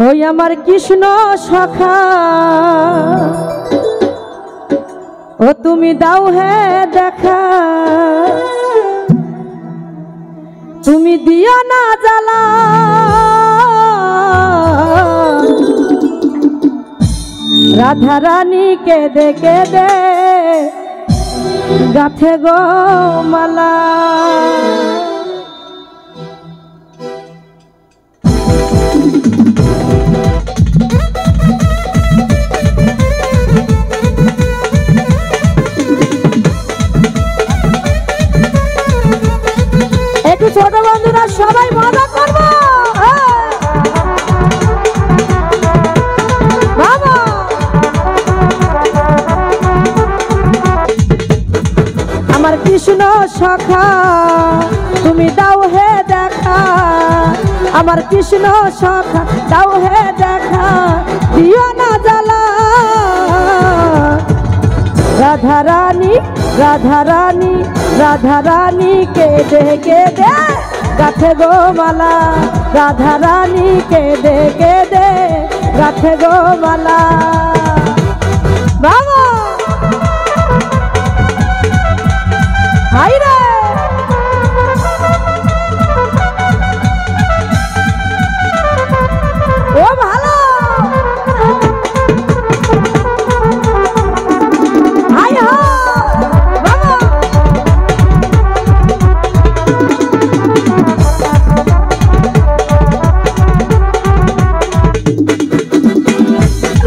ওই আমার কৃষ্ণ সখা ও তুমি দাও হে দেখা, তুমি দিও না জ্বালা রাধা রানী কেঁদে কেঁদে গাথে গো মালা। একটু ছোট বন্ধুরা সবাই মজা করবো। আমার কৃষ্ণ সখা তুমি দাও হে দেখা, আমার কৃষ্ণ সখা দাও হে দেখা, দিও না জ্বালা রাধা রানী রাধা রানী রাধা রানী কেঁদে কেঁদে গাথে গো মালা, রাধা রানী কেঁদে কেঁদে গাথে গো মালা। বাবা হাই রে ও ভালো হাই হা বাবা।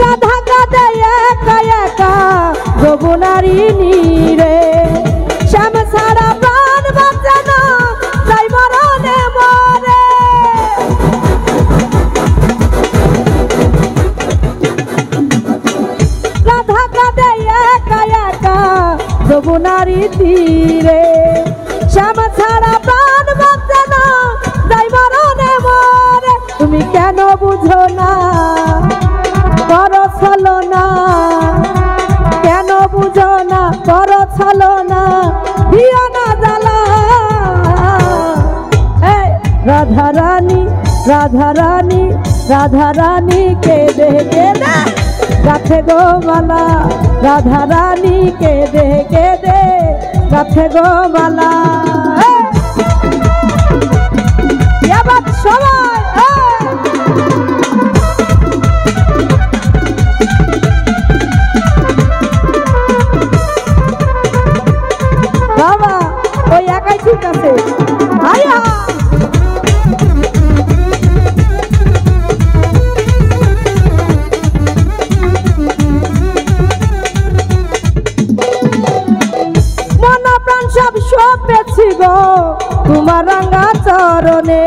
রাধা কাঁদে একা একা যমুনারি নীরে, শ্যাম ছাড়া প্রাণ বাঁচে না তাই মরণে মরে। রাধা কাঁদে একা একা যমুনারি তীরে, শ্যাম ছাড়া প্রাণ বাঁচে না তাই মরণে মরে। তুমি কেন বুঝো না করো ছলনা, কেন বুঝো না করো ছলনা, দিও না জ্বালা রাধা রানী রাধা রানী রাধা রানী কেঁদে কেঁদে গাথে গো মালা, রাধা রানী কেঁদে কেঁদে গাথে গো মালা। এবার সবাই বাবা ওই একাই ঠিক আছে। আয়া মন প্রাণ সব সপেছি গো তোমার রাঙা চরণে,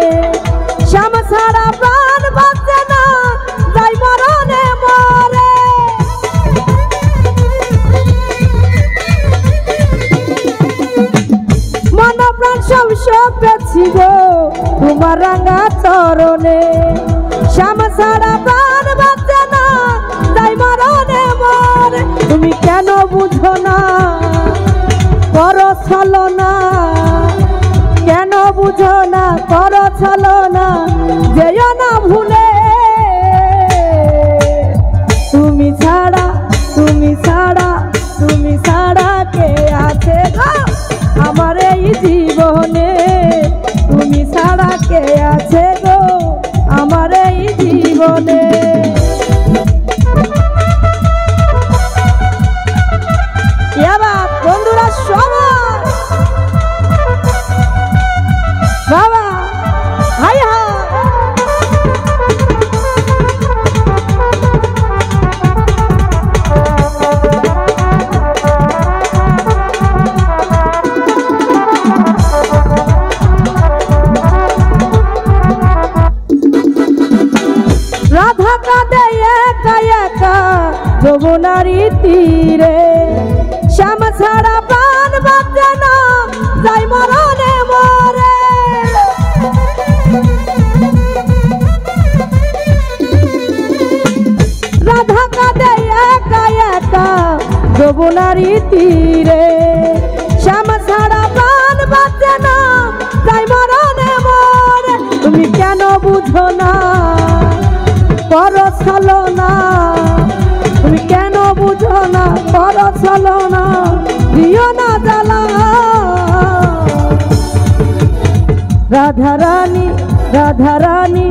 শ্যাম ছাড়া প্রাণ বাঁচে না যাই মরণে মরে। মন প্রাণ সব সপেছি গো তোমার রাঙা চরণে, শ্যাম ছাড়া প্রাণ বাঁচে না যাই মরণে মরে। তুমি কেন বুঝো না করো ছলনা, কেন বুঝো না করো ছলনা, যেও না ভুলে তুমি ছাড়া তুমি ছাড়া তুমি ছাড়া কে আছে গো আমার এই জীবনে, তুমি ছাড়া কে আছে গো আমার এই জীবনে। এবার বন্ধুরা সবাই বাবা হাই হা রাধা কাঁদে একা একা যমুনারি তীরে, শ্যাম ছাড়া প্রাণ বাঁচে না যাই মরণে মরে। রাধা কাঁদে একা একা যমুনারি তীরে, শ্যাম ছাড়া প্রাণ বাঁচে না যাই মরণে মরে। তুমি কেন বুঝো না করো ছলনা, তুমি কেন বুঝো না, করো ছলনা, দিও না জ্বালা। রাধা রানী, রাধা রানী,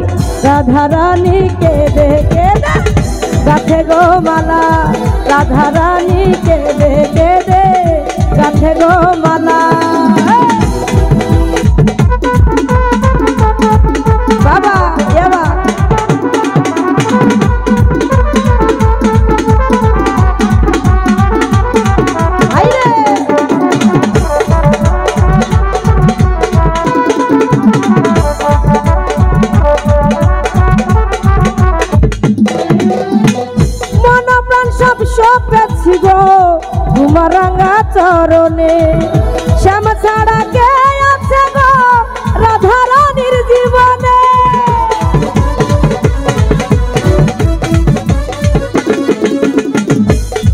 রাধা রানী কেঁদে কেঁদে গাঁথে গো মালা, রাধা রানী কেঁদে কেঁদে গাঁথে গো মালা। বাবা এবা সপেছি গো তোমার রাঙা চরণে, শ্যাম ছাড়া কে আছে গো রাধা রানীর জীবনে।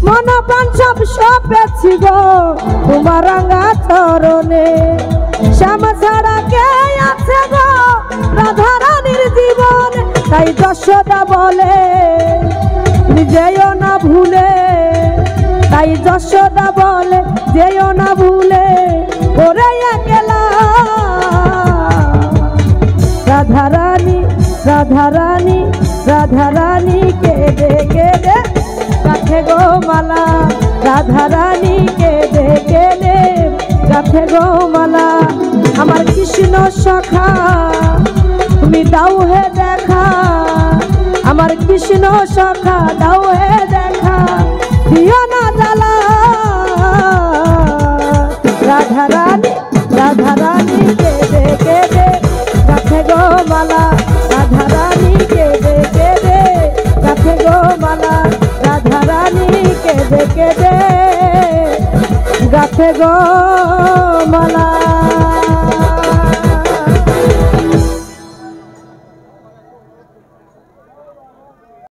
মন প্রাণ সব সপেছি গো তোমার রাঙা চরণে, শ্যাম ছাড়া কে আছে গো রাধা রানীর জীবনে। তাই যশোদা বলে যেও না ভুলে, তাই যশোদা বলে যেও না ভুলে ওরে একলা। রাধা রানী, রাধা রানী, রাধা রানী কেঁদে কেঁদে গাঁথে গো মালা, রাধা রানী কেঁদে কেঁদে গাঁথে গো মালা। আমার কৃষ্ণ সখা তুমি দাও হে দেখা, আমার কৃষ্ণ সখা দাও হে দেখা, দিও না জ্বালা। রাধা রানী, রাধা রানী কেঁদে কেঁদে গাঁথে গো মালা, রাধা রানী কেঁদে কেঁদে গাঁথে গো মালা, রাধা রানী কেঁদে কেঁদে গাঁথে গো মালা।